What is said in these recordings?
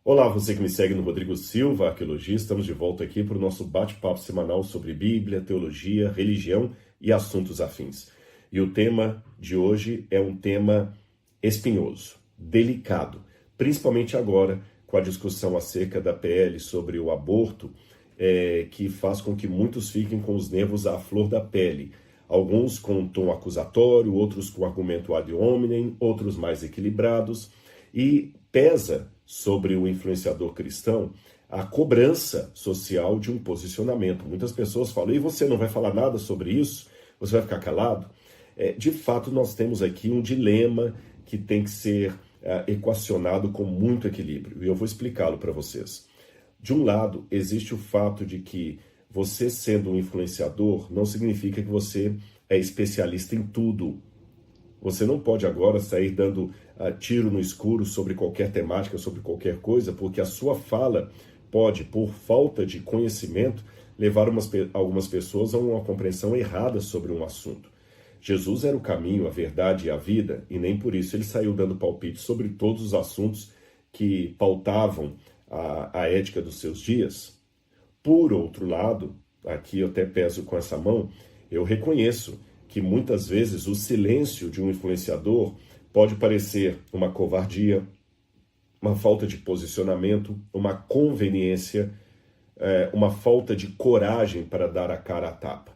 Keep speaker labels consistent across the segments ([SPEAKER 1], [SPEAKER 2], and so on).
[SPEAKER 1] Olá, você que me segue no Rodrigo Silva, arqueologista. Estamos de volta aqui para o nosso bate-papo semanal sobre Bíblia, teologia, religião e assuntos afins. E o tema de hoje é um tema espinhoso, delicado, principalmente agora com a discussão acerca da PL sobre o aborto, que faz com que muitos fiquem com os nervos à flor da pele. Alguns com um tom acusatório, outros com argumento ad hominem, outros mais equilibrados, e pesa sobre o influenciador cristão a cobrança social de um posicionamento. Muitas pessoas falam, e você não vai falar nada sobre isso? Você vai ficar calado? De fato, nós temos aqui um dilema que tem que ser equacionado com muito equilíbrio, e eu vou explicá-lo para vocês. De um lado, existe o fato de que você sendo um influenciador não significa que você é especialista em tudo. Você não pode agora sair dando tiro no escuro sobre qualquer temática, sobre qualquer coisa, porque a sua fala pode, por falta de conhecimento, levar algumas pessoas a uma compreensão errada sobre um assunto. Jesus era o caminho, a verdade e a vida, e nem por isso ele saiu dando palpite sobre todos os assuntos que pautavam a ética dos seus dias. Por outro lado, aqui eu até peso com essa mão, eu reconheço que muitas vezes o silêncio de um influenciador pode parecer uma covardia, uma falta de posicionamento, uma conveniência, uma falta de coragem para dar a cara à tapa.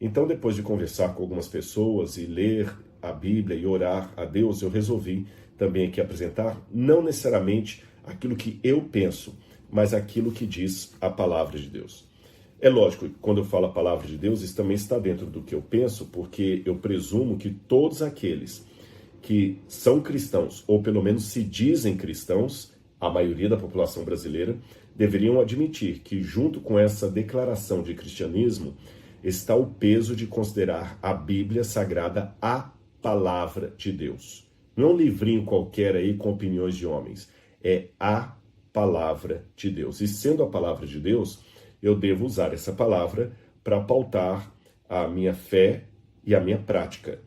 [SPEAKER 1] Então, depois de conversar com algumas pessoas e ler a Bíblia e orar a Deus, eu resolvi também aqui apresentar não necessariamente aquilo que eu penso, mas aquilo que diz a palavra de Deus. É lógico que quando eu falo a palavra de Deus, isso também está dentro do que eu penso, porque eu presumo que todos aqueles que são cristãos, ou pelo menos se dizem cristãos, a maioria da população brasileira, deveriam admitir que junto com essa declaração de cristianismo está o peso de considerar a Bíblia Sagrada a palavra de Deus. Não um livrinho qualquer aí com opiniões de homens, é a palavra de Deus. E sendo a palavra de Deus, eu devo usar essa palavra para pautar a minha fé e a minha prática,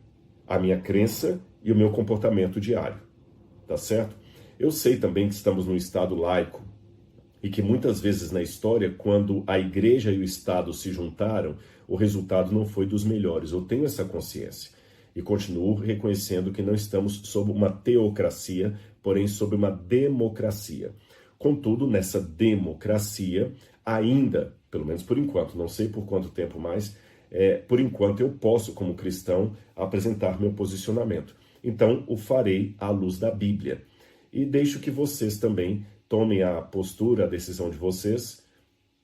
[SPEAKER 1] a minha crença e o meu comportamento diário, tá certo? Eu sei também que estamos num Estado laico e que muitas vezes na história, quando a igreja e o Estado se juntaram, o resultado não foi dos melhores. Eu tenho essa consciência e continuo reconhecendo que não estamos sob uma teocracia, porém sob uma democracia. Contudo, nessa democracia, ainda, pelo menos por enquanto, não sei por quanto tempo mais, por enquanto eu posso, como cristão, apresentar meu posicionamento. Então, o farei à luz da Bíblia. E deixo que vocês também tomem a postura, a decisão de vocês,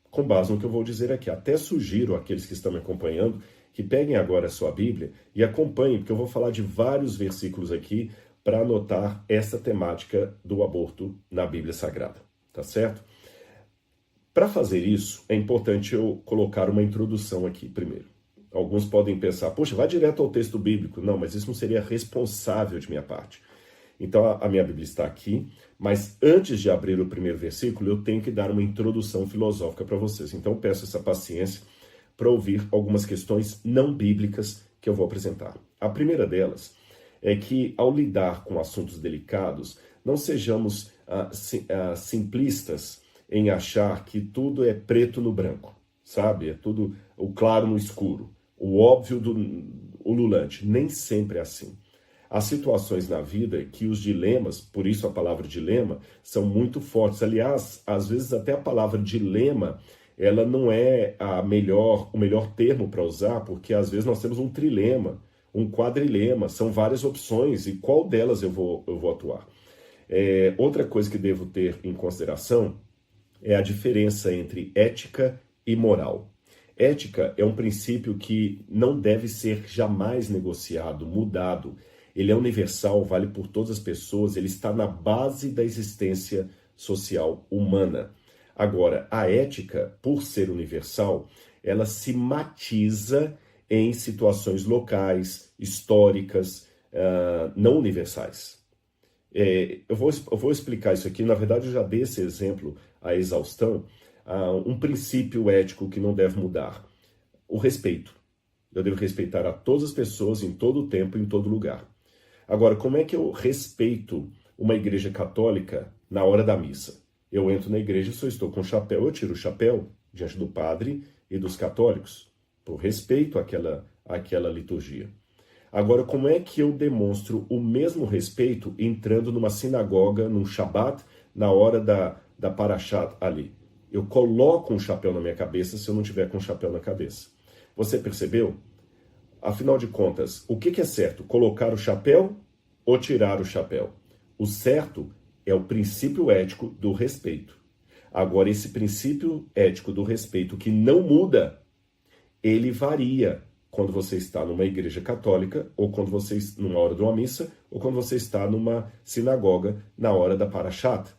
[SPEAKER 1] com base no que eu vou dizer aqui. Até sugiro àqueles que estão me acompanhando que peguem agora a sua Bíblia e acompanhem, porque eu vou falar de vários versículos aqui para anotar essa temática do aborto na Bíblia Sagrada, tá certo? Para fazer isso, é importante eu colocar uma introdução aqui primeiro. Alguns podem pensar, poxa, vai direto ao texto bíblico. Não, mas isso não seria responsável de minha parte. Então, a minha Bíblia está aqui, mas antes de abrir o primeiro versículo, eu tenho que dar uma introdução filosófica para vocês. Então, eu peço essa paciência para ouvir algumas questões não bíblicas que eu vou apresentar. A primeira delas é que, ao lidar com assuntos delicados, não sejamos simplistas em achar que tudo é preto no branco, sabe? É tudo o claro no escuro, o óbvio do ululante. Nem sempre é assim. Há situações na vida que os dilemas, por isso a palavra dilema, são muito fortes. Aliás, às vezes até a palavra dilema, ela não é o melhor termo para usar, porque às vezes nós temos um trilema, um quadrilema, são várias opções, e qual delas eu vou atuar? Outra coisa que devo ter em consideração é a diferença entre ética e moral. Ética é um princípio que não deve ser jamais negociado, mudado. Ele é universal, vale por todas as pessoas, ele está na base da existência social humana. Agora, a ética, por ser universal, ela se matiza em situações locais, históricas, não universais. Eu vou explicar isso aqui, na verdade eu já dei esse exemplo à exaustão, um princípio ético que não deve mudar, o respeito. Eu devo respeitar a todas as pessoas, em todo o tempo, em todo lugar. Agora, como é que eu respeito uma igreja católica na hora da missa? Eu entro na igreja, se eu estou com chapéu, eu tiro o chapéu diante do padre e dos católicos, por respeito àquela liturgia. Agora, como é que eu demonstro o mesmo respeito entrando numa sinagoga, num Shabat, na hora da Parashat ali? Eu coloco um chapéu na minha cabeça se eu não tiver com um chapéu na cabeça. Você percebeu? Afinal de contas, o que é certo? Colocar o chapéu ou tirar o chapéu? O certo é o princípio ético do respeito. Agora, esse princípio ético do respeito que não muda, ele varia quando você está numa igreja católica, ou quando você numa hora de uma missa, ou quando você está numa sinagoga na hora da Parashat.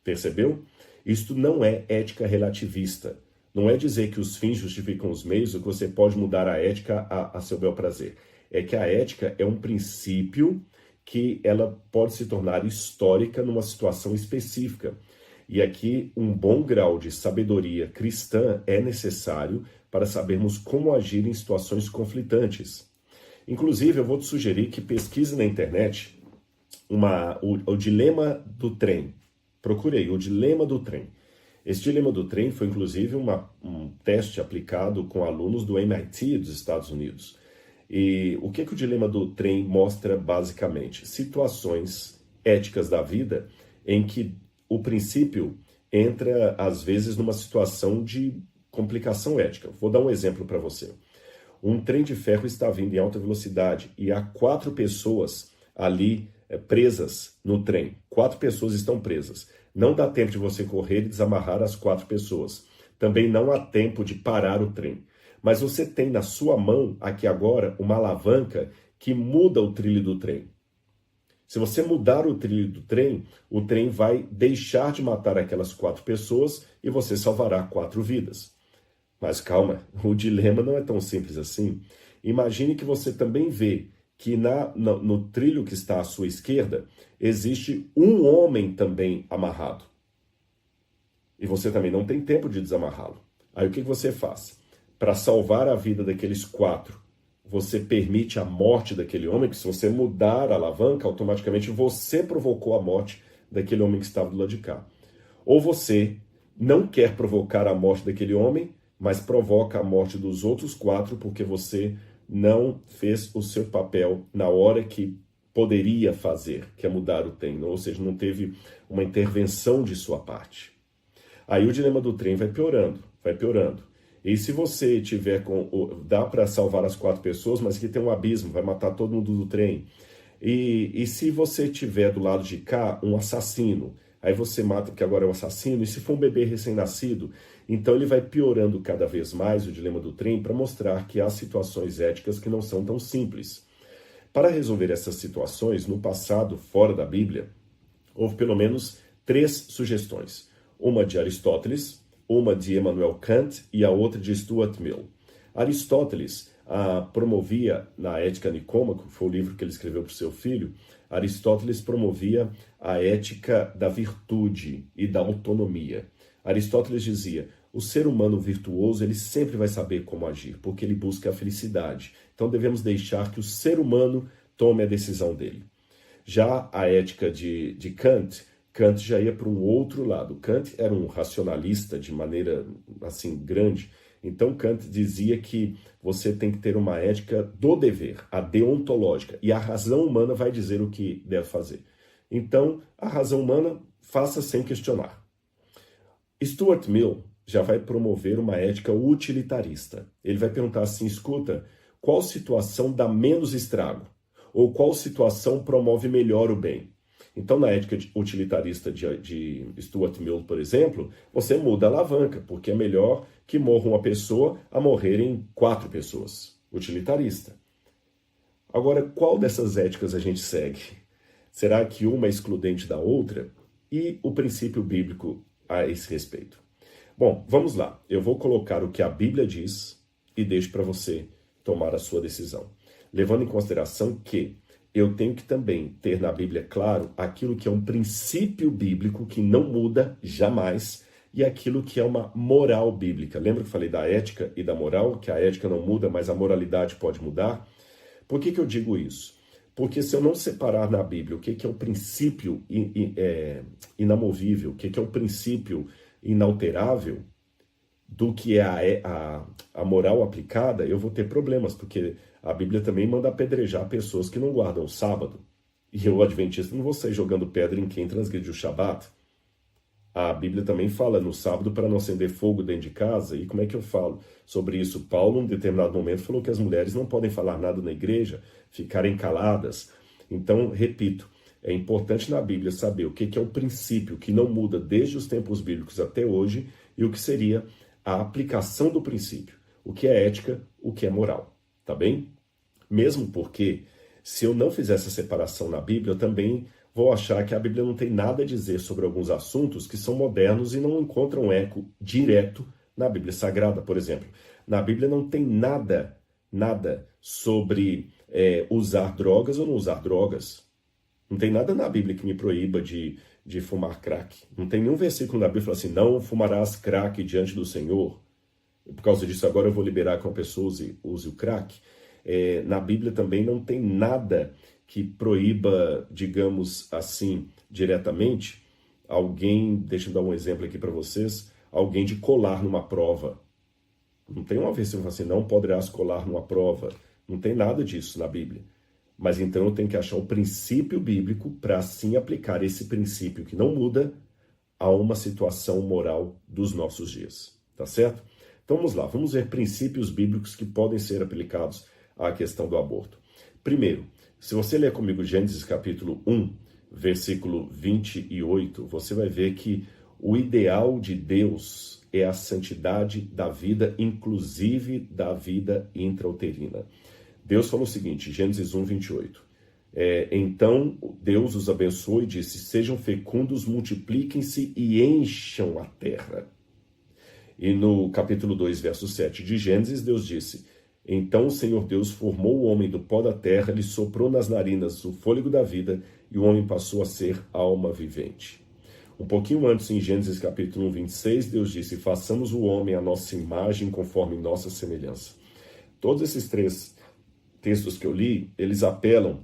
[SPEAKER 1] Percebeu? Isto não é ética relativista. Não é dizer que os fins justificam os meios, ou que você pode mudar a ética a seu bel prazer. É que a ética é um princípio que ela pode se tornar histórica numa situação específica. E aqui um bom grau de sabedoria cristã é necessário para sabermos como agir em situações conflitantes. Inclusive, eu vou te sugerir que pesquise na internet o dilema do trem. Procurei o dilema do trem. Esse dilema do trem foi, inclusive, um teste aplicado com alunos do MIT dos Estados Unidos. E o que o dilema do trem mostra, basicamente? Situações éticas da vida em que o princípio entra, às vezes, numa situação de complicação ética. Vou dar um exemplo para você. Um trem de ferro está vindo em alta velocidade e há 4 pessoas ali presas no trem. 4 pessoas estão presas. Não dá tempo de você correr e desamarrar as 4 pessoas. Também não há tempo de parar o trem. Mas você tem na sua mão, aqui agora, uma alavanca que muda o trilho do trem. Se você mudar o trilho do trem, o trem vai deixar de matar aquelas 4 pessoas e você salvará 4 vidas. Mas calma, o dilema não é tão simples assim. Imagine que você também vê que no trilho que está à sua esquerda, existe um homem também amarrado. E você também não tem tempo de desamarrá-lo. Aí o que você faz? Para salvar a vida daqueles 4, você permite a morte daquele homem, que se você mudar a alavanca, automaticamente você provocou a morte daquele homem que estava do lado de cá. Ou você não quer provocar a morte daquele homem, mas provoca a morte dos outros 4 porque você não fez o seu papel na hora que poderia fazer, que é mudar o trem, ou seja, não teve uma intervenção de sua parte. Aí o dilema do trem vai piorando, vai piorando. E se você tiver dá para salvar as 4 pessoas, mas que tem um abismo, vai matar todo mundo do trem. E se você tiver do lado de cá um assassino, aí você mata porque agora é um assassino, e se for um bebê recém-nascido, então ele vai piorando cada vez mais o dilema do trem para mostrar que há situações éticas que não são tão simples. Para resolver essas situações, no passado, fora da Bíblia, houve pelo menos 3 sugestões. Uma de Aristóteles, uma de Immanuel Kant e a outra de Stuart Mill. Aristóteles promovia na Ética Nicômaco, que foi o livro que ele escreveu para o seu filho, Aristóteles promovia a ética da virtude e da autonomia. Aristóteles dizia, o ser humano virtuoso ele sempre vai saber como agir, porque ele busca a felicidade. Então devemos deixar que o ser humano tome a decisão dele. Já a ética de Kant, Kant já ia para um outro lado. Kant era um racionalista de maneira assim grande. Então Kant dizia que você tem que ter uma ética do dever, a deontológica, e a razão humana vai dizer o que deve fazer. Então a razão humana faça sem questionar. Stuart Mill já vai promover uma ética utilitarista. Ele vai perguntar assim, escuta, qual situação dá menos estrago? Ou qual situação promove melhor o bem? Então, na ética utilitarista de Stuart Mill, por exemplo, você muda a alavanca, porque é melhor que morra uma pessoa a morrerem 4 pessoas. Utilitarista. Agora, qual dessas éticas a gente segue? Será que uma é excludente da outra? E o princípio bíblico a esse respeito? Bom, vamos lá. Eu vou colocar o que a Bíblia diz e deixo para você tomar a sua decisão. Levando em consideração que eu tenho que também ter na Bíblia claro aquilo que é um princípio bíblico que não muda jamais e aquilo que é uma moral bíblica. Lembra que eu falei da ética e da moral, que a ética não muda, mas a moralidade pode mudar? Por que eu digo isso? Porque se eu não separar na Bíblia o que é o princípio inamovível, o que é o princípio inalterável, do que é a moral aplicada, eu vou ter problemas, porque a Bíblia também manda apedrejar pessoas que não guardam o sábado. E eu, adventista, não vou sair jogando pedra em quem transgride o Shabat. A Bíblia também fala no sábado para não acender fogo dentro de casa. E como é que eu falo sobre isso? Paulo, em determinado momento, falou que as mulheres não podem falar nada na igreja, ficarem caladas. Então, repito, é importante na Bíblia saber o que é o princípio que não muda desde os tempos bíblicos até hoje e o que seria a aplicação do princípio. O que é ética, o que é moral. Tá bem? Mesmo porque, se eu não fizer essa separação na Bíblia, eu também vou achar que a Bíblia não tem nada a dizer sobre alguns assuntos que são modernos e não encontram eco direto na Bíblia Sagrada, por exemplo. Na Bíblia não tem nada sobre usar drogas ou não usar drogas. Não tem nada na Bíblia que me proíba de fumar crack. Não tem nenhum versículo na Bíblia que fala assim, não fumarás crack diante do Senhor. Por causa disso, agora eu vou liberar que uma pessoa use o crack. Na Bíblia também não tem nada que proíba, digamos assim, diretamente, alguém, deixa eu dar um exemplo aqui para vocês, alguém de colar numa prova. Não tem uma versão que fala assim, não poderás colar numa prova. Não tem nada disso na Bíblia. Mas então eu tenho que achar o princípio bíblico para assim aplicar esse princípio que não muda a uma situação moral dos nossos dias. Tá certo? Então vamos lá, vamos ver princípios bíblicos que podem ser aplicados à questão do aborto. Primeiro, se você ler comigo Gênesis capítulo 1, versículo 28, você vai ver que o ideal de Deus é a santidade da vida, inclusive da vida intrauterina. Deus falou o seguinte, Gênesis 1, 28. Então Deus os abençoou e disse, sejam fecundos, multipliquem-se e encham a terra. E no capítulo 2, verso 7 de Gênesis, Deus disse, então o Senhor Deus formou o homem do pó da terra, lhe soprou nas narinas o fôlego da vida, e o homem passou a ser alma vivente. Um pouquinho antes, em Gênesis capítulo 1, 26, Deus disse, façamos o homem à nossa imagem, conforme nossa semelhança. Todos esses três textos que eu li, eles apelam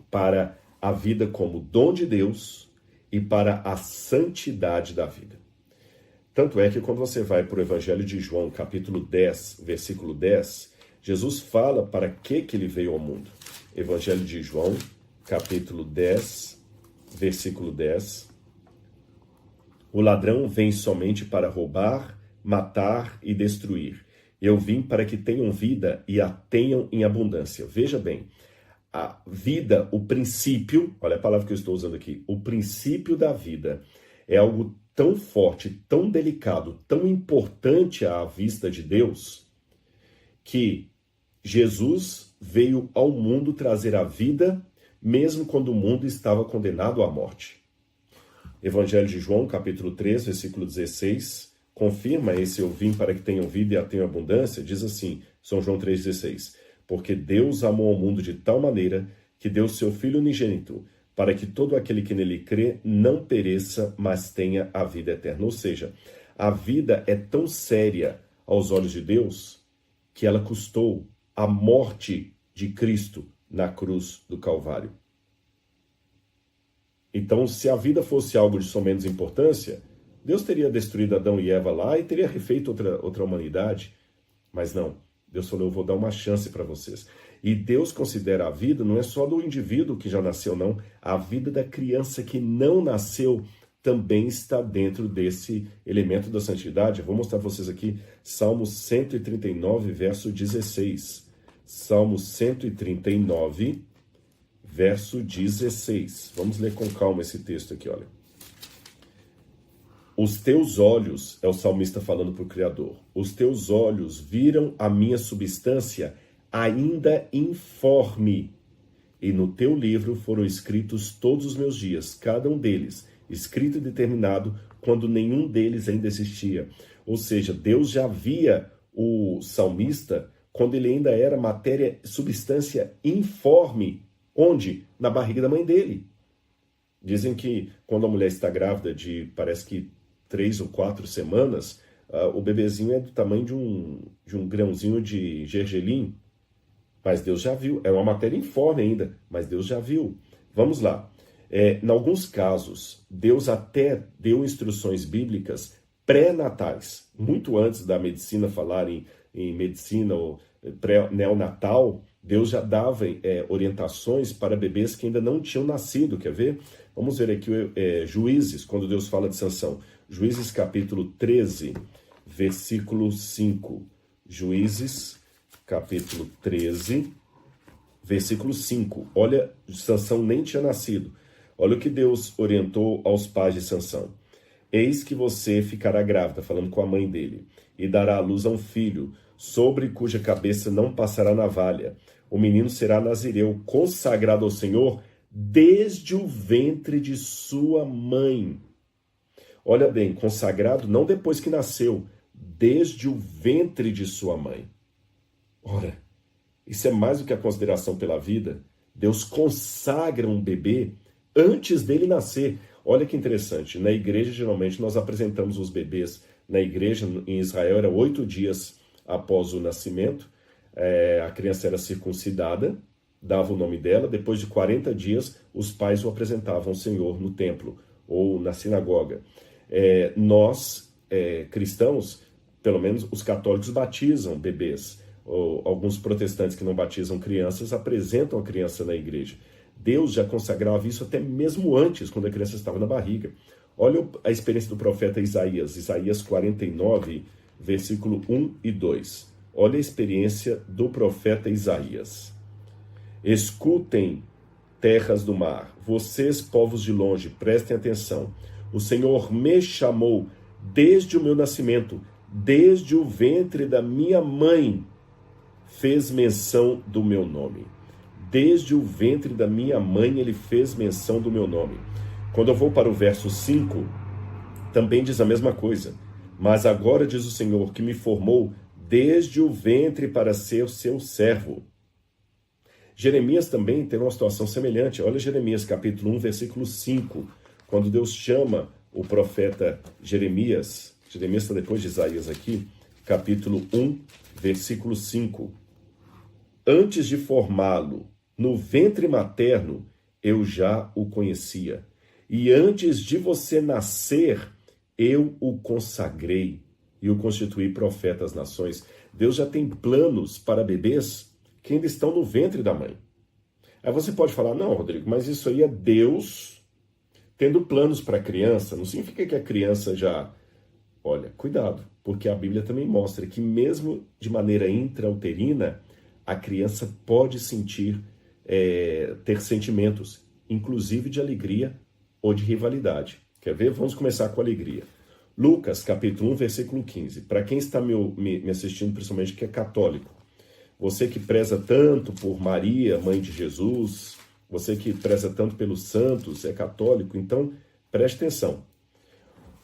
[SPEAKER 1] para a vida como dom de Deus e para a santidade da vida. Tanto é que quando você vai para o Evangelho de João, capítulo 10, versículo 10, Jesus fala para que ele veio ao mundo. Evangelho de João, capítulo 10, versículo 10. O ladrão vem somente para roubar, matar e destruir. Eu vim para que tenham vida e a tenham em abundância. Veja bem, a vida, o princípio, olha a palavra que eu estou usando aqui, o princípio da vida é algo tão forte, tão delicado, tão importante à vista de Deus, que Jesus veio ao mundo trazer a vida, mesmo quando o mundo estava condenado à morte. Evangelho de João, capítulo 3, versículo 16, confirma esse eu vim para que tenham vida e a tenham abundância, diz assim, São João 3,16, porque Deus amou o mundo de tal maneira que deu seu Filho unigênito, para que todo aquele que nele crê não pereça, mas tenha a vida eterna. Ou seja, a vida é tão séria aos olhos de Deus que ela custou a morte de Cristo na cruz do Calvário. Então, se a vida fosse algo de somente importância, Deus teria destruído Adão e Eva lá e teria refeito outra humanidade. Mas não, Deus falou, eu vou dar uma chance para vocês. E Deus considera a vida, não é só do indivíduo que já nasceu, não. A vida da criança que não nasceu também está dentro desse elemento da santidade. Eu vou mostrar para vocês aqui, Salmo 139, verso 16. Salmo 139, verso 16. Vamos ler com calma esse texto aqui, olha. Os teus olhos, é o salmista falando para o Criador, os teus olhos viram a minha substância ainda informe, e no teu livro foram escritos todos os meus dias, cada um deles, escrito e determinado, quando nenhum deles ainda existia. Ou seja, Deus já via o salmista quando ele ainda era matéria, substância informe. Onde? Na barriga da mãe dele. Dizem que quando a mulher está grávida de, parece que 3 ou 4 semanas, o bebezinho é do tamanho de um grãozinho de gergelim. Mas Deus já viu. É uma matéria informe ainda, mas Deus já viu. Vamos lá. Em alguns casos, Deus até deu instruções bíblicas pré-natais. Muito antes da medicina falar em medicina ou neonatal, Deus já dava orientações para bebês que ainda não tinham nascido. Quer ver? Vamos ver aqui Juízes, quando Deus fala de Sansão. Juízes capítulo 13, versículo 5. Juízes capítulo 13, versículo 5. Olha, Sansão nem tinha nascido. Olha o que Deus orientou aos pais de Sansão. Eis que você ficará grávida, falando com a mãe dele, e dará à luz a um filho, sobre cuja cabeça não passará navalha. O menino será nazireu, consagrado ao Senhor desde o ventre de sua mãe. Olha bem, consagrado não depois que nasceu, desde o ventre de sua mãe. Ora, isso é mais do que a consideração pela vida. Deus consagra um bebê antes dele nascer. Olha que interessante, na igreja geralmente nós apresentamos os bebês na igreja, em Israel era 8 dias após o nascimento, a criança era circuncidada, dava o nome dela, depois de 40 dias os pais o apresentavam ao Senhor no templo ou na sinagoga. Nós, cristãos, pelo menos os católicos batizam bebês, ou alguns protestantes que não batizam crianças apresentam a criança na igreja. Deus já consagrava isso até mesmo antes, quando a criança estava na barriga. Olha a experiência do profeta Isaías, Isaías 49, versículo 1 e 2. Olha a experiência do profeta Isaías. Escutem, terras do mar, vocês, povos de longe, prestem atenção. O Senhor me chamou desde o meu nascimento, desde o ventre da minha mãe, fez menção do meu nome. Desde o ventre da minha mãe, ele fez menção do meu nome. Quando eu vou para o verso 5, também diz a mesma coisa. Mas agora diz o Senhor que me formou desde o ventre para ser o seu servo. Jeremias também tem uma situação semelhante. Olha Jeremias capítulo 1, versículo 5. Quando Deus chama o profeta Jeremias está depois de Isaías aqui, capítulo 1, versículo 5. Antes de formá-lo no ventre materno, eu já o conhecia. E antes de você nascer, eu o consagrei e o constituí profeta às nações. Deus já tem planos para bebês que ainda estão no ventre da mãe. Aí você pode falar, não, Rodrigo, mas isso aí é Deus tendo planos para a criança. Não significa que a criança já... Olha, cuidado, porque a Bíblia também mostra que mesmo de maneira intrauterina, a criança pode ter sentimentos, inclusive de alegria ou de rivalidade. Quer ver? Vamos começar com alegria. Lucas, capítulo 1, versículo 15. Para quem está me assistindo, principalmente que é católico, você que preza tanto por Maria, mãe de Jesus, você que preza tanto pelos santos, é católico, então preste atenção.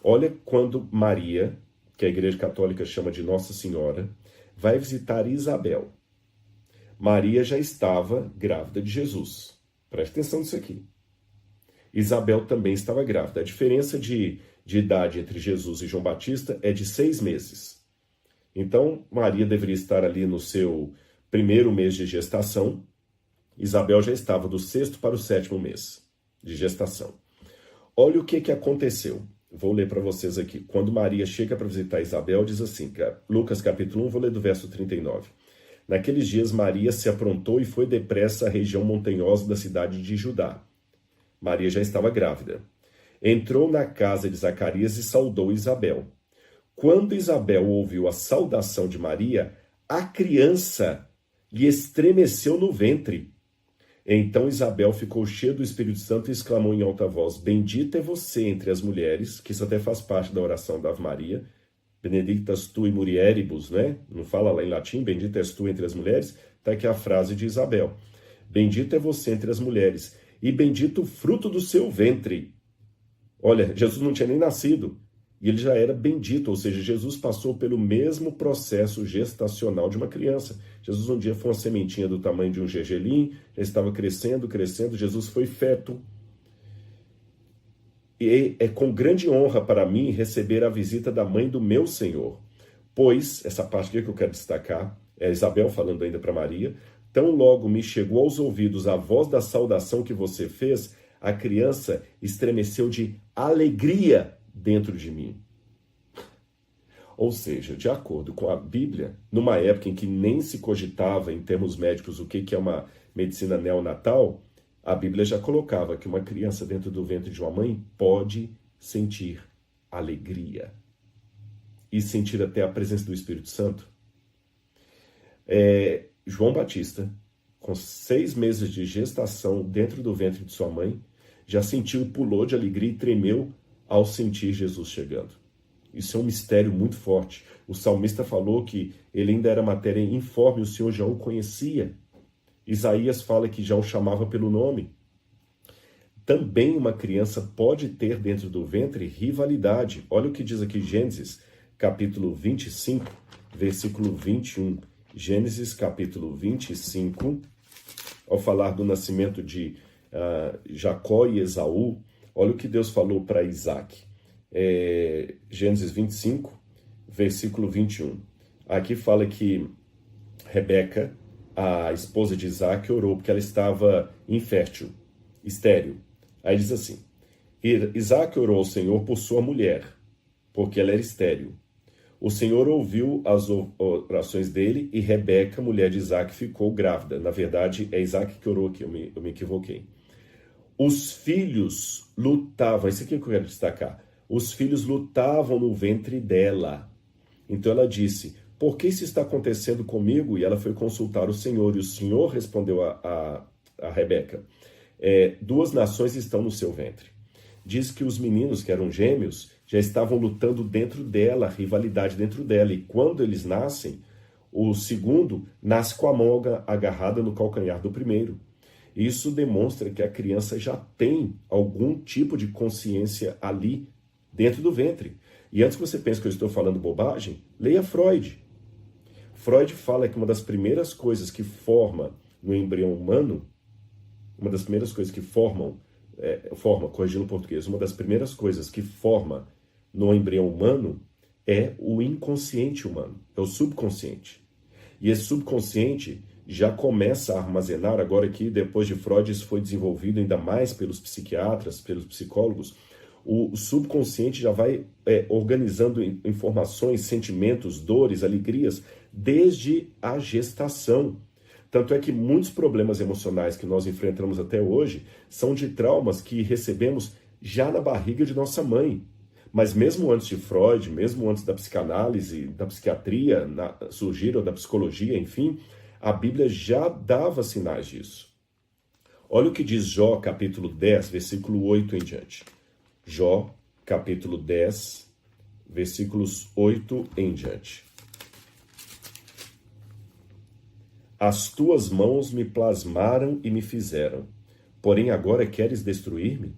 [SPEAKER 1] Olha quando Maria, que a Igreja Católica chama de Nossa Senhora, vai visitar Isabel. Maria já estava grávida de Jesus. Preste atenção nisso aqui. Isabel também estava grávida. A diferença de idade entre Jesus e João Batista é de 6 meses. Então, Maria deveria estar ali no seu primeiro mês de gestação. Isabel já estava do 6º para o 7º mês de gestação. Olha o que aconteceu. Vou ler para vocês aqui. Quando Maria chega para visitar Isabel, diz assim, Lucas capítulo 1, vou ler do verso 39. Naqueles dias, Maria se aprontou e foi depressa à região montanhosa da cidade de Judá. Maria já estava grávida. Entrou na casa de Zacarias e saudou Isabel. Quando Isabel ouviu a saudação de Maria, a criança lhe estremeceu no ventre. Então Isabel ficou cheia do Espírito Santo e exclamou em alta voz, bendita é você entre as mulheres, que isso até faz parte da oração da Ave Maria, benedictas tu in mulieribus, né? Não fala lá em latim, bendita és tu entre as mulheres, está aqui a frase de Isabel. Bendita é você entre as mulheres, e bendito o fruto do seu ventre. Olha, Jesus não tinha nem nascido, e ele já era bendito, ou seja, Jesus passou pelo mesmo processo gestacional de uma criança. Jesus um dia foi uma sementinha do tamanho de um gergelim, já estava crescendo, Jesus foi feto. E é com grande honra para mim receber a visita da mãe do meu Senhor. Pois, essa parte aqui que eu quero destacar, é Isabel falando ainda para Maria, Tão logo me chegou aos ouvidos a voz da saudação que você fez, a criança estremeceu de alegria dentro de mim. Ou seja, de acordo com a Bíblia, numa época em que nem se cogitava em termos médicos o que é uma medicina neonatal, a Bíblia já colocava que uma criança dentro do ventre de uma mãe pode sentir alegria e sentir até a presença do Espírito Santo. João Batista, com 6 meses de gestação dentro do ventre de sua mãe, já sentiu, pulou de alegria e tremeu ao sentir Jesus chegando. Isso é um mistério muito forte. O salmista falou que ele ainda era matéria informe, o Senhor já o conhecia. Isaías fala que já o chamava pelo nome. Também uma criança pode ter dentro do ventre rivalidade. Olha o que diz aqui Gênesis, capítulo 25, versículo 21. Gênesis, capítulo 25, ao falar do nascimento de Jacó e Esaú, olha o que Deus falou para Isaac. Gênesis 25, versículo 21. Aqui fala que Rebeca, a esposa de Isaac, orou porque ela estava infértil, estéril. Aí diz assim: Isaac orou ao Senhor por sua mulher, porque ela era estéril. O Senhor ouviu as orações dele e Rebeca, mulher de Isaac, ficou grávida. Na verdade, é Isaac que orou aqui, eu me equivoquei. Os filhos lutavam, isso aqui que eu quero destacar. Os filhos lutavam no ventre dela. Então ela disse: por que isso está acontecendo comigo? E ela foi consultar o Senhor. E o Senhor respondeu a Rebeca: 2 nações estão no seu ventre. Diz que os meninos, que eram gêmeos, já estavam lutando dentro dela, rivalidade dentro dela. E quando eles nascem, o segundo nasce com a mão agarrada no calcanhar do primeiro. Isso demonstra que a criança já tem algum tipo de consciência ali dentro do ventre. E antes que você pense que eu estou falando bobagem, leia Freud. Freud fala que uma das primeiras coisas que forma no embrião humano, uma das primeiras coisas que corrigindo o português, uma das primeiras coisas que forma no embrião humano é o inconsciente humano, é o subconsciente. E esse subconsciente já começa a armazenar, agora que depois de Freud isso foi desenvolvido ainda mais pelos psiquiatras, pelos psicólogos, o subconsciente já vai organizando informações, sentimentos, dores, alegrias, desde a gestação. Tanto é que muitos problemas emocionais que nós enfrentamos até hoje são de traumas que recebemos já na barriga de nossa mãe. Mas mesmo antes de Freud, mesmo antes da psicanálise, da psiquiatria surgir, ou da psicologia, enfim, a Bíblia já dava sinais disso. Olha o que diz Jó, capítulo 10, versículo 8 em diante. Jó, capítulo 10, versículos 8 em diante. As tuas mãos me plasmaram e me fizeram, porém agora queres destruir-me?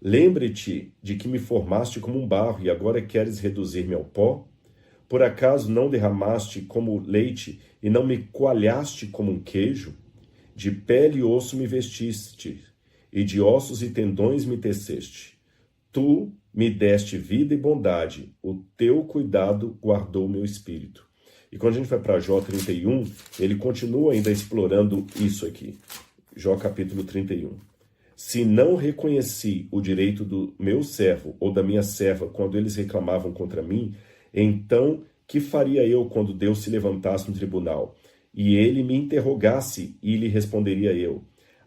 [SPEAKER 1] Lembre-te de que me formaste como um barro e agora queres reduzir-me ao pó? Por acaso não derramaste como leite e não me coalhaste como um queijo? De pele e osso me vestiste, e de ossos e tendões me teceste. Tu me deste vida e bondade, o teu cuidado guardou o meu espírito. E quando a gente vai para Jó 31, ele continua ainda explorando isso aqui. Jó capítulo 31. Se não reconheci o direito do meu servo ou da minha serva quando eles reclamavam contra mim, então que faria eu quando Deus se levantasse no tribunal e ele me interrogasse e lhe responderia eu: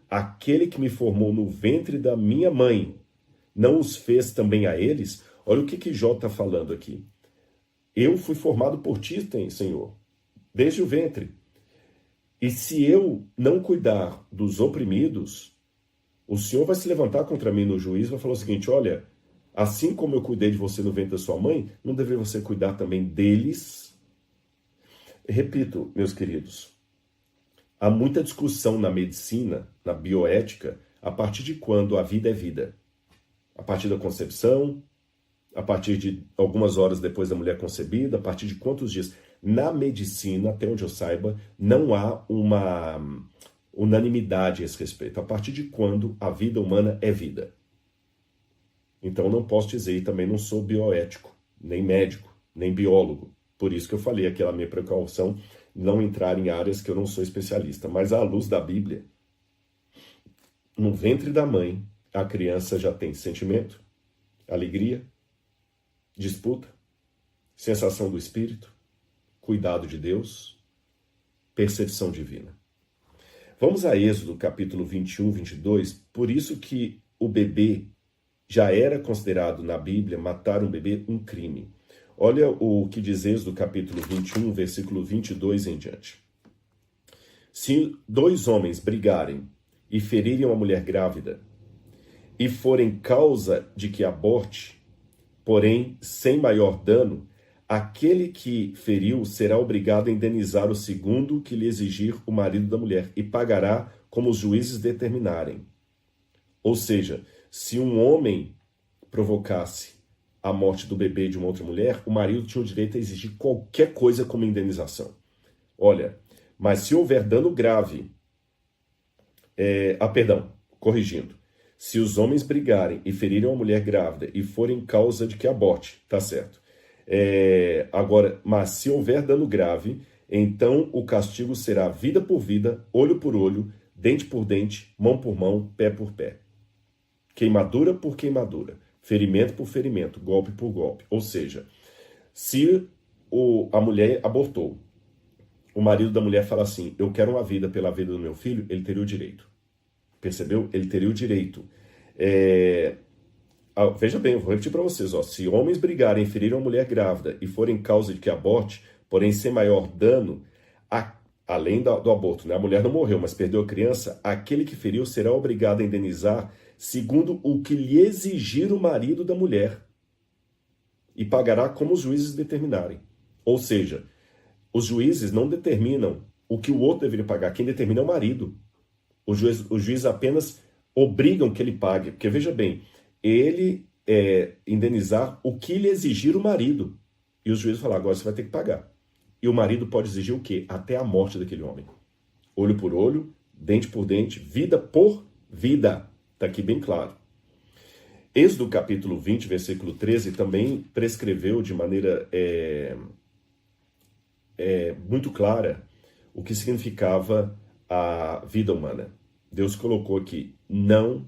[SPEAKER 1] aquele que me formou no ventre da minha mãe não os fez também a eles? Olha o que Jó está falando aqui. Eu fui formado por ti, Senhor, desde o ventre. E se eu não cuidar dos oprimidos, o Senhor vai se levantar contra mim no juízo e vai falar o seguinte: olha, assim como eu cuidei de você no ventre da sua mãe, não deveria você cuidar também deles? Repito, meus queridos, há muita discussão na medicina, na bioética, a partir de quando a vida é vida. A partir da concepção, a partir de algumas horas depois da mulher concebida, a partir de quantos dias. Na medicina, até onde eu saiba, não há uma unanimidade a esse respeito. A partir de quando a vida humana é vida. Então não posso dizer, e também não sou bioético, nem médico, nem biólogo. Por isso que eu falei aquela minha precaução não entrar em áreas que eu não sou especialista, mas à luz da Bíblia, no ventre da mãe, a criança já tem sentimento, alegria, disputa, sensação do Espírito, cuidado de Deus, percepção divina. Vamos a Êxodo capítulo 21, 22, por isso que o bebê já era considerado na Bíblia, matar um bebê, um crime. Olha o que diz Êxodo capítulo 21, versículo 22 em diante. Se dois homens brigarem e ferirem uma mulher grávida, e forem causa de que aborte, porém sem maior dano, aquele que feriu será obrigado a indenizar o segundo que lhe exigir o marido da mulher e pagará como os juízes determinarem. Ou seja, se um homem provocasse a morte do bebê de uma outra mulher, o marido tinha o direito a exigir qualquer coisa como indenização. Olha, mas se houver dano grave, corrigindo, se os homens brigarem e ferirem uma mulher grávida e forem causa de que aborte, tá certo. Agora, mas se houver dano grave, então o castigo será vida por vida, olho por olho, dente por dente, mão por mão, pé por pé. Queimadura por queimadura, ferimento por ferimento, golpe por golpe. Ou seja, se a mulher abortou, o marido da mulher fala assim, eu quero uma vida pela vida do meu filho, ele teria o direito. Percebeu? Ele teria o direito. Veja bem, eu vou repetir para vocês. Se homens brigarem e ferirem uma mulher grávida e forem causa de que aborte, porém sem maior dano, além do aborto, né? A mulher não morreu, mas perdeu a criança, aquele que feriu será obrigado a indenizar segundo o que lhe exigir o marido da mulher e pagará como os juízes determinarem. Ou seja, os juízes não determinam o que o outro deveria pagar, quem determina é o marido. Os juízes apenas obrigam que ele pague, porque veja bem, ele indenizar o que lhe exigir o marido. E os juízes falam, agora você vai ter que pagar. E o marido pode exigir o quê? Até a morte daquele homem. Olho por olho, dente por dente, vida por vida. Está aqui bem claro. Êxodo capítulo 20, versículo 13, também prescreveu de maneira muito clara o que significava a vida humana. Deus colocou aqui, não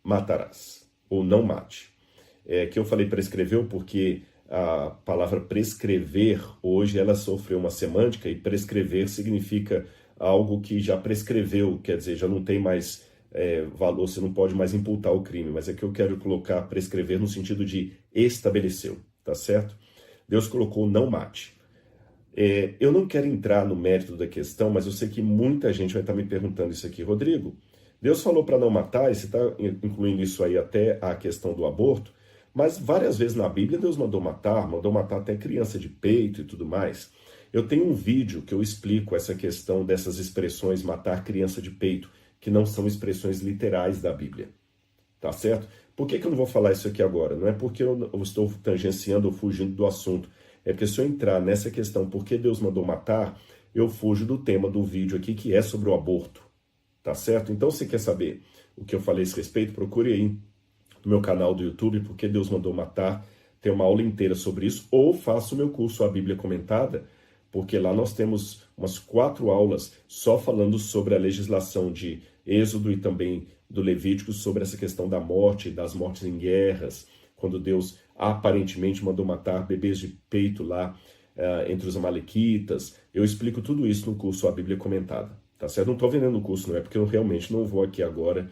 [SPEAKER 1] matarás, ou não mate. Que eu falei prescreveu porque a palavra prescrever, hoje ela sofreu uma semântica, e prescrever significa algo que já prescreveu, quer dizer, já não tem mais valor, você não pode mais imputar o crime, mas aqui eu quero colocar prescrever no sentido de estabeleceu, tá certo? Deus colocou não mate. Eu não quero entrar no mérito da questão, mas eu sei que muita gente vai estar me perguntando isso aqui. Rodrigo, Deus falou para não matar, e você está incluindo isso aí até a questão do aborto, mas várias vezes na Bíblia Deus mandou matar até criança de peito e tudo mais. Eu tenho um vídeo que eu explico essa questão dessas expressões matar criança de peito, que não são expressões literais da Bíblia, tá certo? Por que eu não vou falar isso aqui agora? Não é porque eu estou tangenciando ou fugindo do assunto, é porque se eu entrar nessa questão, por que Deus mandou matar, eu fujo do tema do vídeo aqui, que é sobre o aborto, tá certo? Então, se quer saber o que eu falei a esse respeito, procure aí no meu canal do YouTube, Por que Deus Mandou Matar, tem uma aula inteira sobre isso, ou faça o meu curso, A Bíblia Comentada, porque lá nós temos umas 4 aulas só falando sobre a legislação de Êxodo e também do Levítico, sobre essa questão da morte, das mortes em guerras, quando Deus aparentemente mandou matar bebês de peito lá entre os amalequitas. Eu explico tudo isso no curso A Bíblia Comentada, tá certo? Não estou vendendo o curso, não é porque eu realmente não vou aqui agora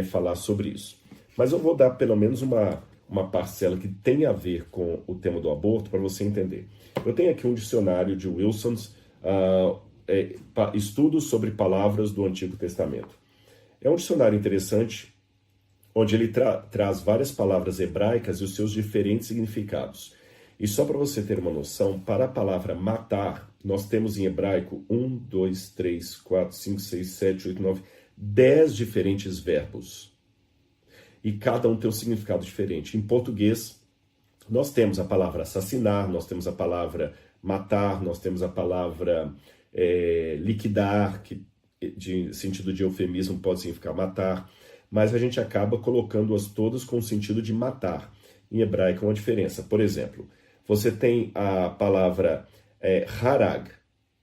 [SPEAKER 1] falar sobre isso. Mas eu vou dar pelo menos uma parcela que tem a ver com o tema do aborto para você entender. Eu tenho aqui um dicionário de Wilson's, Estudos sobre Palavras do Antigo Testamento. É um dicionário interessante, onde ele traz várias palavras hebraicas e os seus diferentes significados. E só para você ter uma noção, para a palavra matar, nós temos em hebraico 1, 2, 3, 4, 5, 6, 7, 8, 9, 10 diferentes verbos. E cada um tem um significado diferente. Em português, nós temos a palavra assassinar, nós temos a palavra matar, nós temos a palavra liquidar, que de sentido de eufemismo pode significar matar, mas a gente acaba colocando-as todas com o sentido de matar. Em hebraico é uma diferença. Por exemplo, você tem a palavra harag.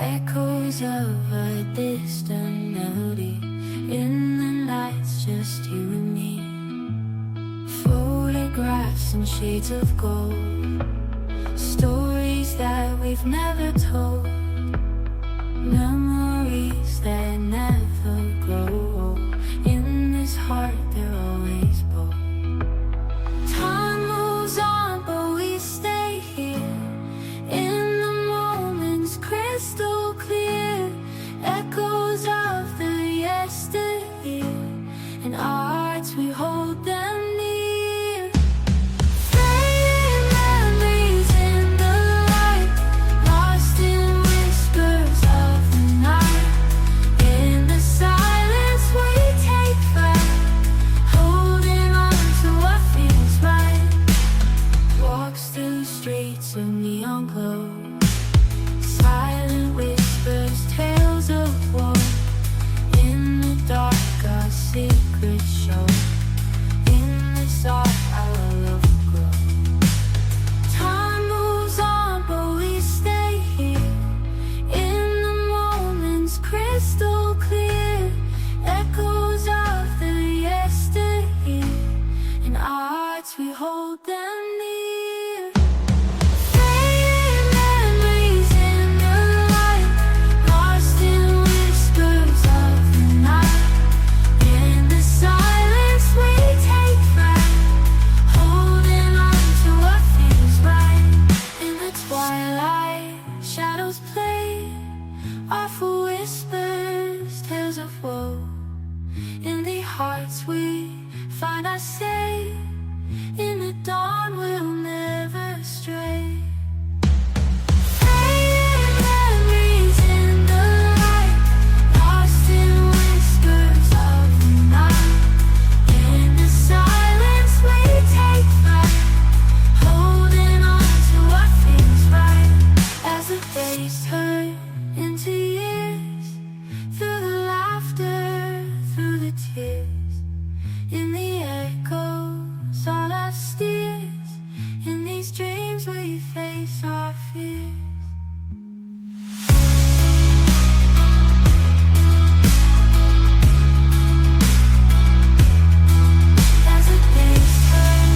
[SPEAKER 2] Echoes of a distant melody. In the nights, just you and me. Photographs and shades of gold. Stories that we've never told. Memories that never grow old. In this heart they're always bold. Time moves on but we stay here. In the moments crystal clear. Echoes of the yesteryear. In our hearts we hold them near. Fading memories in the light. Lost in whispers of the night. In the silence we take flight. Holding on to what feels right. Walks through streets of neon glow. Silent whispers, tales of woe. In the dark our secrets show. In this art our love will grow. Time moves on but we stay here. In the moments crystal clear. Echoes of the yesteryear. In our hearts we hold them near. Fading memories in the light. Lost in whispers of the night. In the silence we take flight. Holding on to what feels right. In the twilight shadows play. Awful whispers, tales of woe. In the hearts we find our say. In the dawn we'll never stray. Fading memories in the light. Lost in whispers of the night. In the silence we take flight. Holding on to what feels right. As the days turn into years. Through the laughter, through the tears. In the echoes all our steers. In these dreams we face our fears. As the days turn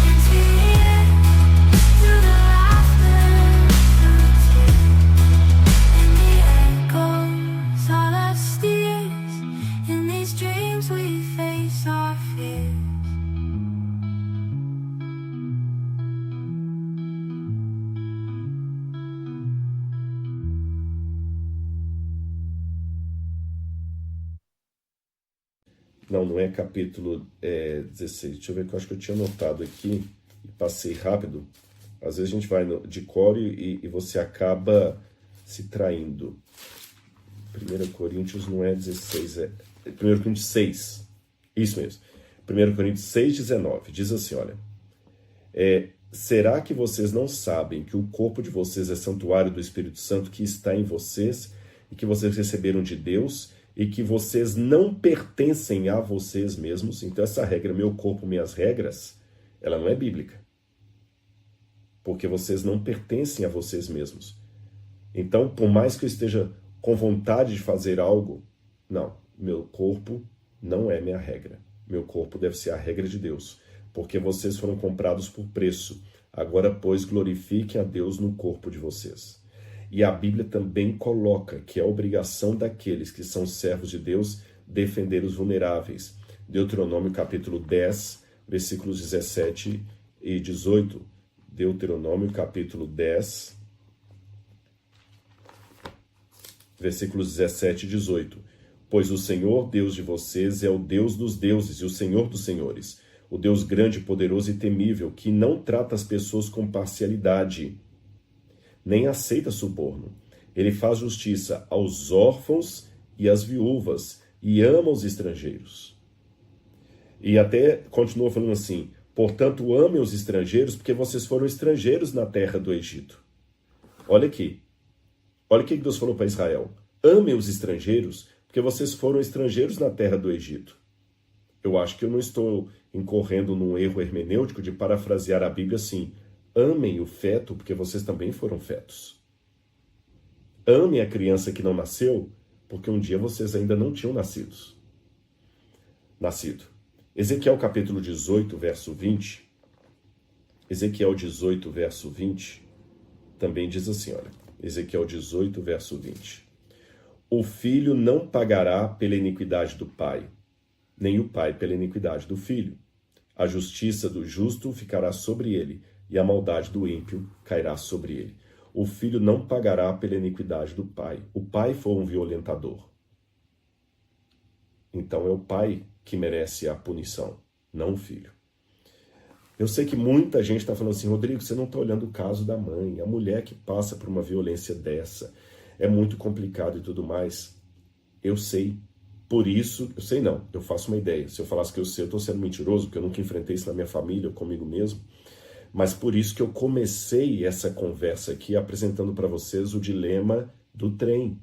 [SPEAKER 2] into years. Through the laughter, through the tears. In the echoes all our steers. In these dreams we face our fears.
[SPEAKER 1] Não é capítulo 16. Deixa eu ver, que eu acho que eu tinha anotado aqui e passei rápido. Às vezes a gente vai de cor e você acaba se traindo. 1 Coríntios não é 16, é 1 Coríntios 6. Isso mesmo. 1 Coríntios 6, 19. Diz assim, olha. Será que vocês não sabem que o corpo de vocês é santuário do Espírito Santo que está em vocês e que vocês receberam de Deus e que vocês não pertencem a vocês mesmos? Então essa regra, meu corpo, minhas regras, ela não é bíblica. Porque vocês não pertencem a vocês mesmos. Então, por mais que eu esteja com vontade de fazer algo, não, meu corpo não é minha regra. Meu corpo deve ser a regra de Deus, porque vocês foram comprados por preço. Agora, pois, glorifiquem a Deus no corpo de vocês. E a Bíblia também coloca que é obrigação daqueles que são servos de Deus defender os vulneráveis. Deuteronômio capítulo 10, versículos 17 e 18. Deuteronômio capítulo 10, versículos 17 e 18. Pois o Senhor Deus de vocês é o Deus dos deuses e o Senhor dos senhores, o Deus grande, poderoso e temível, que não trata as pessoas com parcialidade, nem aceita suborno. Ele faz justiça aos órfãos e às viúvas e ama os estrangeiros. E até continua falando assim, portanto amem os estrangeiros porque vocês foram estrangeiros na terra do Egito. Olha aqui, olha o que Deus falou para Israel. Amem os estrangeiros porque vocês foram estrangeiros na terra do Egito. Eu acho que eu não estou incorrendo num erro hermenêutico de parafrasear a Bíblia assim, amem o feto porque vocês também foram fetos. Amem a criança que não nasceu, porque um dia vocês ainda não tinham nascido. Ezequiel capítulo 18, verso 20. Ezequiel 18, verso 20, também diz assim, olha. Ezequiel 18, verso 20. O filho não pagará pela iniquidade do pai, nem o pai pela iniquidade do filho. A justiça do justo ficará sobre ele, e a maldade do ímpio cairá sobre ele. O filho não pagará pela iniquidade do pai. O pai foi um violentador. Então é o pai que merece a punição, não o filho. Eu sei que muita gente está falando assim, Rodrigo, você não está olhando o caso da mãe, a mulher que passa por uma violência dessa, é muito complicado e tudo mais. Eu sei, por isso, eu sei não, eu faço uma ideia. Se eu falasse que eu sei, eu estou sendo mentiroso, porque eu nunca enfrentei isso na minha família ou comigo mesmo. Mas por isso que eu comecei essa conversa aqui apresentando para vocês o dilema do trem.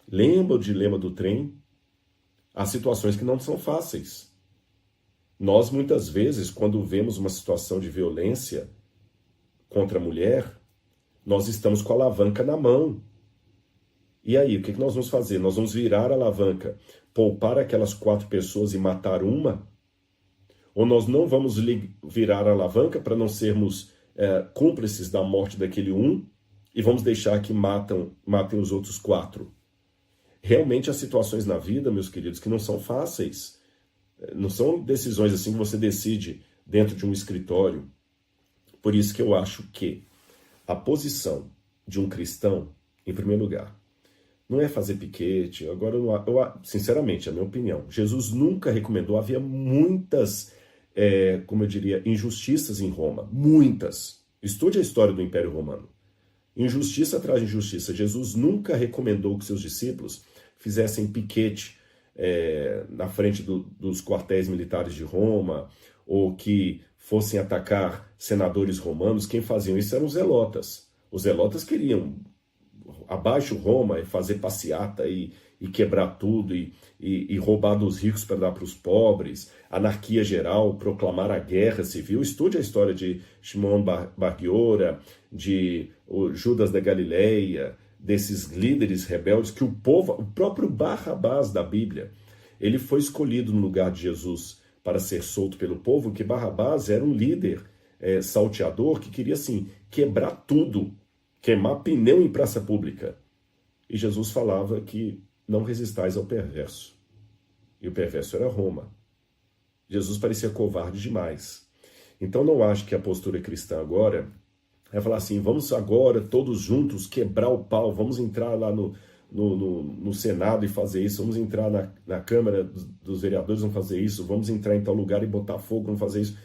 [SPEAKER 1] Lembra o dilema do trem? Há situações que não são fáceis. Nós, muitas vezes, quando vemos uma situação de violência contra a mulher, nós estamos com a alavanca na mão. E aí, o que nós vamos fazer? Nós vamos virar a alavanca, poupar aquelas 4 pessoas e matar uma? Ou nós não vamos virar a alavanca para não sermos cúmplices da morte daquele um e vamos deixar que matem os outros 4? Realmente há situações na vida, meus queridos, que não são fáceis. Não são decisões assim que você decide dentro de um escritório. Por isso que eu acho que a posição de um cristão, em primeiro lugar, não é fazer piquete. Agora, sinceramente, é a minha opinião. Jesus nunca recomendou, havia muitas, como eu diria, injustiças em Roma. Muitas. Estude a história do Império Romano. Injustiça atrás de injustiça. Jesus nunca recomendou que seus discípulos fizessem piquete na frente dos quartéis militares de Roma, ou que fossem atacar senadores romanos. Quem faziam isso eram os zelotas. Os zelotas queriam abaixo Roma e fazer passeata e quebrar tudo e roubar dos ricos para dar para os pobres, anarquia geral, proclamar a guerra civil. Estude a história de Shimon Bar Giora, de Judas da Galileia, desses líderes rebeldes que o próprio Barrabás da Bíblia, ele foi escolhido no lugar de Jesus para ser solto pelo povo, que Barrabás era um líder salteador que queria, assim, quebrar tudo, queimar pneu em praça pública. E Jesus falava que não resistais ao perverso. E o perverso era Roma. Jesus parecia covarde demais. Então não acho que a postura cristã agora é falar assim, vamos agora todos juntos quebrar o pau, vamos entrar lá no Senado e fazer isso, vamos entrar na Câmara dos Vereadores, vamos fazer isso, vamos entrar em tal lugar e botar fogo, vamos fazer isso,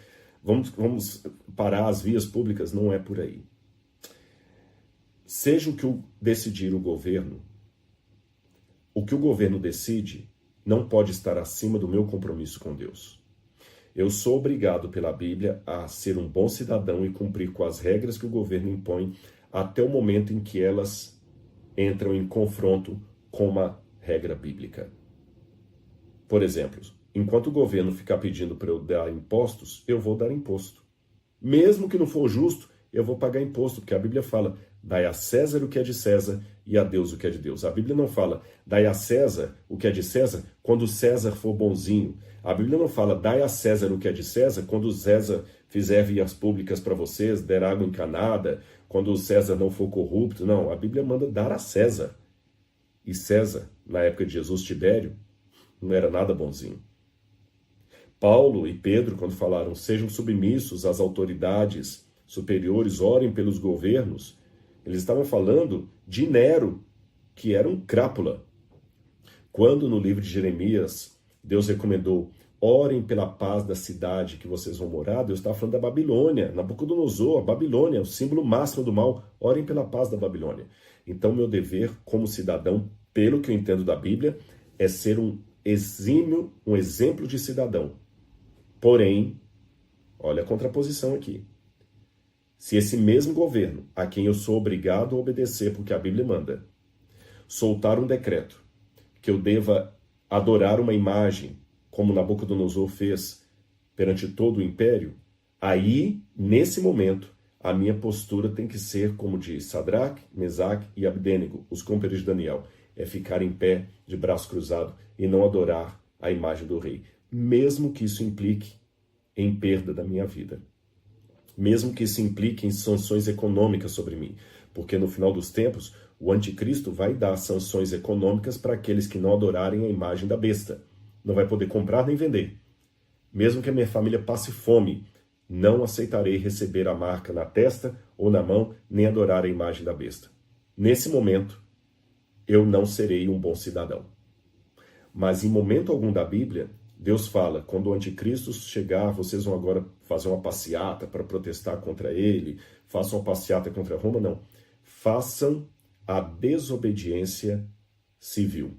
[SPEAKER 1] vamos parar as vias públicas. Não é por aí. Seja o que decidir o governo decide não pode estar acima do meu compromisso com Deus. Eu sou obrigado pela Bíblia a ser um bom cidadão e cumprir com as regras que o governo impõe até o momento em que elas entram em confronto com uma regra bíblica. Por exemplo, enquanto o governo ficar pedindo para eu dar impostos, eu vou dar imposto. Mesmo que não for justo, eu vou pagar imposto, porque a Bíblia fala, dai a César o que é de César e a Deus o que é de Deus. A Bíblia não fala, dai a César o que é de César quando César for bonzinho. A Bíblia não fala, dai a César o que é de César quando César fizer vias públicas para vocês, der água encanada, quando o César não for corrupto. Não, a Bíblia manda dar a César. E César, na época de Jesus, Tibério, não era nada bonzinho. Paulo e Pedro, quando falaram, sejam submissos às autoridades superiores, orem pelos governos, eles estavam falando de Nero, que era um crápula. Quando no livro de Jeremias, Deus recomendou, orem pela paz da cidade que vocês vão morar, Deus estava falando da Babilônia, Nabucodonosor, a Babilônia, o símbolo máximo do mal, orem pela paz da Babilônia. Então, meu dever como cidadão, pelo que eu entendo da Bíblia, é ser um exemplo de cidadão. Porém, olha a contraposição aqui. Se esse mesmo governo, a quem eu sou obrigado a obedecer porque a Bíblia manda, soltar um decreto que eu deva adorar uma imagem, como Nabucodonosor fez perante todo o império, aí, nesse momento, A minha postura tem que ser como de Sadraque, Mesaque e Abdênego, os companheiros de Daniel. É ficar em pé, de braço cruzado, e não adorar a imagem do rei. Mesmo que isso implique em perda da minha vida. Mesmo que isso implique em sanções econômicas sobre mim. Porque no final dos tempos, o anticristo vai dar sanções econômicas para aqueles que não adorarem a imagem da besta. Não vai poder comprar nem vender. Mesmo que a minha família passe fome, não aceitarei receber a marca na testa ou na mão, nem adorar a imagem da besta. Nesse momento, eu não serei um bom cidadão. Mas em momento algum da Bíblia, Deus fala, quando o anticristo chegar, vocês vão agora fazer uma passeata para protestar contra ele, façam uma passeata contra Roma, não. Façam a desobediência civil.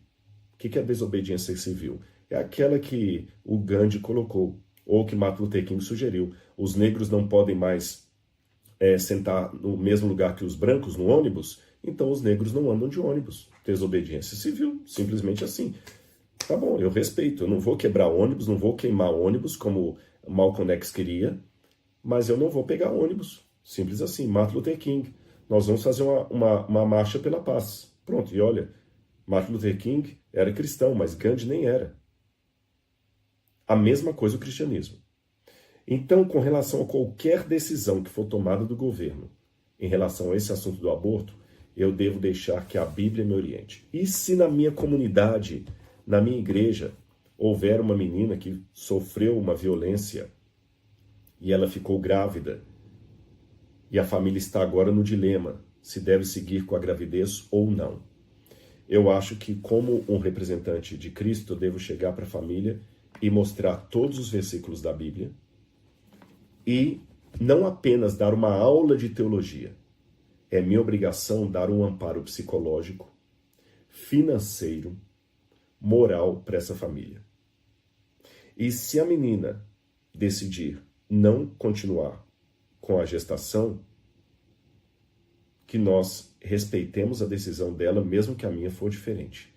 [SPEAKER 1] O que é a desobediência civil? É aquela que o Gandhi colocou, ou que Martin Luther King sugeriu. Os negros não podem mais sentar no mesmo lugar que os brancos no ônibus, então os negros não andam de ônibus. Desobediência civil, simplesmente assim. Tá bom, eu respeito, eu não vou quebrar ônibus, não vou queimar ônibus como Malcolm X queria, mas eu não vou pegar ônibus. Simples assim, Martin Luther King. Nós vamos fazer uma marcha pela paz. Pronto, e olha, Martin Luther King era cristão, mas Gandhi nem era. A mesma coisa o cristianismo. Então, com relação a qualquer decisão que for tomada do governo em relação a esse assunto do aborto, eu devo deixar que a Bíblia me oriente. E se na minha comunidade, na minha igreja, houver uma menina que sofreu uma violência e ela ficou grávida, e a família está agora no dilema se deve seguir com a gravidez ou não. Eu acho que, como um representante de Cristo, eu devo chegar para a família e mostrar todos os versículos da Bíblia e não apenas dar uma aula de teologia. É minha obrigação dar um amparo psicológico, financeiro, moral para essa família. E se a menina decidir não continuar com a gestação, que nós respeitemos a decisão dela, mesmo que a minha for diferente.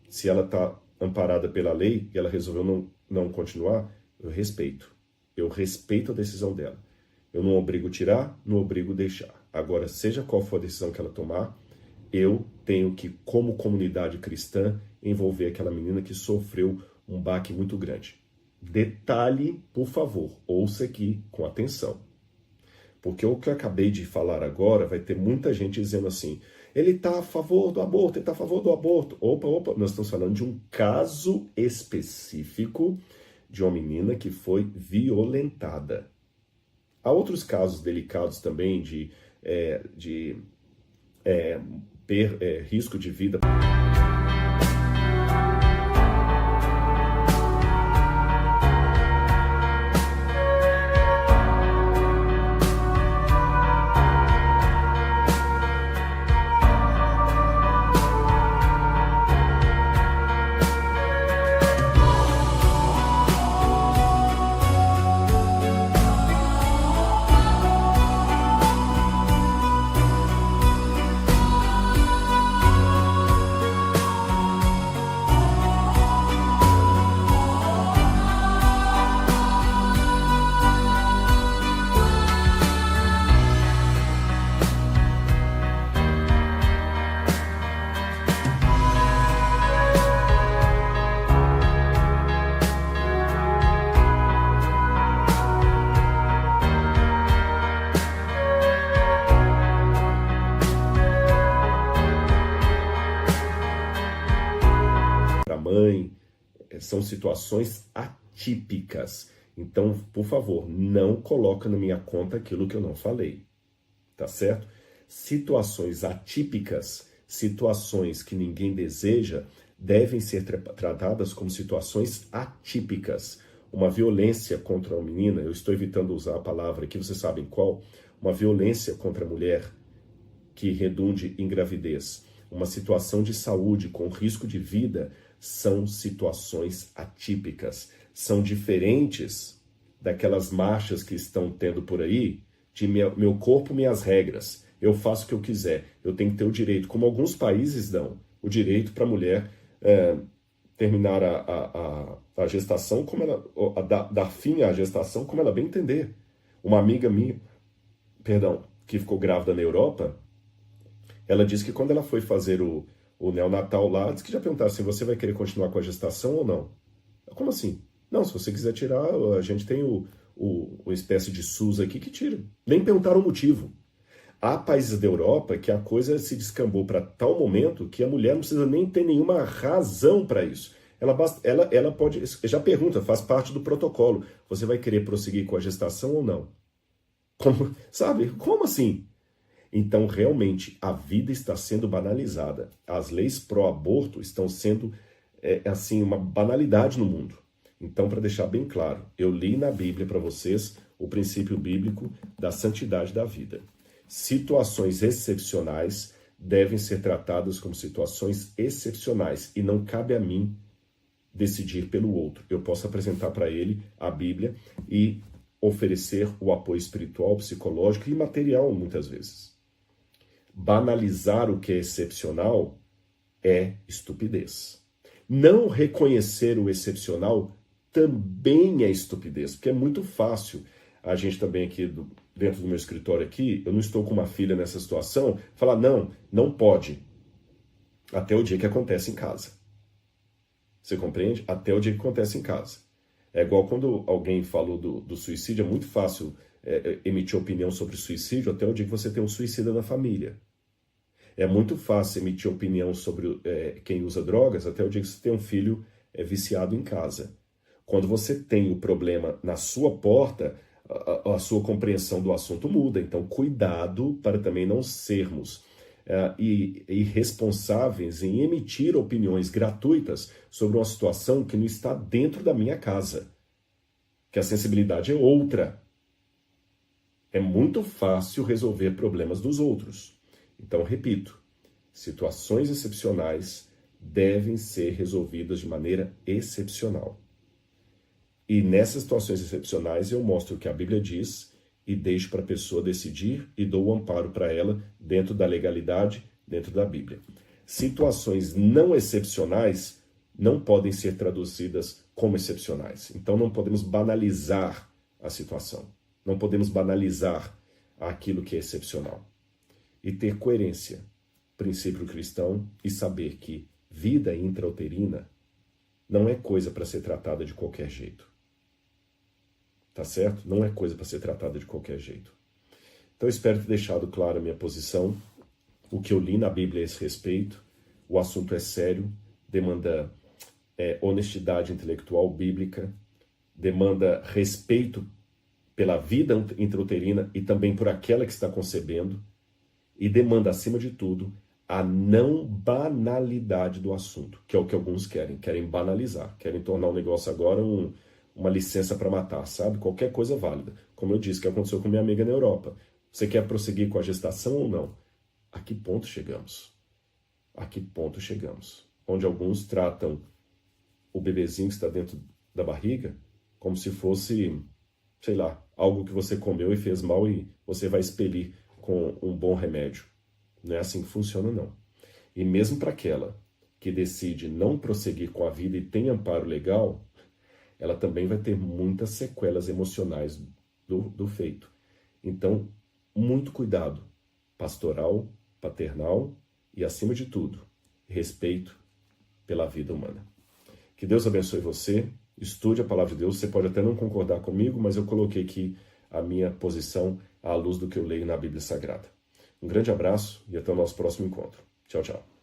[SPEAKER 1] Se ela está amparada pela lei e ela resolveu não continuar, eu respeito. Eu respeito a decisão dela. Eu não obrigo tirar, não obrigo deixar. Agora, seja qual for a decisão que ela tomar, eu tenho que, como comunidade cristã, envolver aquela menina que sofreu um baque muito grande. Detalhe, por favor, ouça aqui com atenção. Porque o que eu acabei de falar agora vai ter muita gente dizendo assim, ele está a favor do aborto, ele está a favor do aborto. Opa, nós estamos falando de um caso específico de uma menina que foi violentada. Há outros casos delicados também de risco de vida. São situações atípicas. Então, por favor, não coloca na minha conta aquilo que eu não falei. Tá certo? Situações atípicas, situações que ninguém deseja, devem ser tratadas como situações atípicas. Uma violência contra uma menina, eu estou evitando usar a palavra aqui, vocês sabem qual? Uma violência contra a mulher que redunde em gravidez. Uma situação de saúde com risco de vida são situações atípicas. São diferentes daquelas marchas que estão tendo por aí, de meu corpo, minhas regras. Eu faço o que eu quiser. Eu tenho que ter o direito, como alguns países dão, o direito para a mulher terminar a gestação, como ela, dar fim à gestação como ela bem entender. Uma amiga minha que ficou grávida na Europa, ela disse que quando ela foi fazer o neonatal lá, disse que já perguntaram assim, você vai querer continuar com a gestação ou não? Como assim? Não, se você quiser tirar, a gente tem uma espécie de SUS aqui que tira. Nem perguntaram o motivo. Há países da Europa que a coisa se descambou para tal momento que a mulher não precisa nem ter nenhuma razão para isso. Ela pode, já pergunta, faz parte do protocolo. Você vai querer prosseguir com a gestação ou não? Como, sabe? Como assim? Então, realmente, a vida está sendo banalizada. As leis pró-aborto estão sendo, assim, uma banalidade no mundo. Então, para deixar bem claro, eu li na Bíblia para vocês o princípio bíblico da santidade da vida. Situações excepcionais devem ser tratadas como situações excepcionais e não cabe a mim decidir pelo outro. Eu posso apresentar para ele a Bíblia e oferecer o apoio espiritual, psicológico e material muitas vezes. Banalizar o que é excepcional é estupidez. Não reconhecer o excepcional também é estupidez, porque é muito fácil. A gente também aqui, dentro do meu escritório aqui, eu não estou com uma filha nessa situação, falar, não pode. Até o dia que acontece em casa. Você compreende? Até o dia que acontece em casa. É igual quando alguém falou do suicídio, é muito fácil emitir opinião sobre suicídio até o dia que você tem um suicida na família. É muito fácil emitir opinião sobre quem usa drogas até o dia que você tem um filho viciado em casa. Quando você tem o problema na sua porta, a sua compreensão do assunto muda. Então, cuidado para também não sermos irresponsáveis em emitir opiniões gratuitas sobre uma situação que não está dentro da minha casa. Que a sensibilidade é outra. É muito fácil resolver problemas dos outros. Então, repito, situações excepcionais devem ser resolvidas de maneira excepcional. E nessas situações excepcionais eu mostro o que a Bíblia diz e deixo para a pessoa decidir e dou o amparo para ela dentro da legalidade, dentro da Bíblia. Situações não excepcionais não podem ser traduzidas como excepcionais. Então não podemos banalizar a situação. Não podemos banalizar aquilo que é excepcional. E ter coerência, princípio cristão, e saber que vida intrauterina não é coisa para ser tratada de qualquer jeito. Tá certo? Não é coisa para ser tratada de qualquer jeito. Então eu espero ter deixado clara a minha posição, o que eu li na Bíblia a esse respeito. O assunto é sério, demanda honestidade intelectual bíblica, demanda respeito pela vida intrauterina e também por aquela que está concebendo, e demanda, acima de tudo, a não banalidade do assunto, que é o que alguns querem banalizar, querem tornar o negócio agora uma licença para matar, sabe? Qualquer coisa válida. Como eu disse, que aconteceu com minha amiga na Europa. Você quer prosseguir com a gestação ou não? A que ponto chegamos? A que ponto chegamos? Onde alguns tratam o bebezinho que está dentro da barriga como se fosse, sei lá, algo que você comeu e fez mal e você vai expelir com um bom remédio. Não é assim que funciona, não. E mesmo para aquela que decide não prosseguir com a vida e tem amparo legal, ela também vai ter muitas sequelas emocionais do feito. Então, muito cuidado, pastoral, paternal e, acima de tudo, respeito pela vida humana. Que Deus abençoe você, estude a palavra de Deus, você pode até não concordar comigo, mas eu coloquei aqui a minha posição à luz do que eu leio na Bíblia Sagrada. Um grande abraço e até o nosso próximo encontro. Tchau, tchau.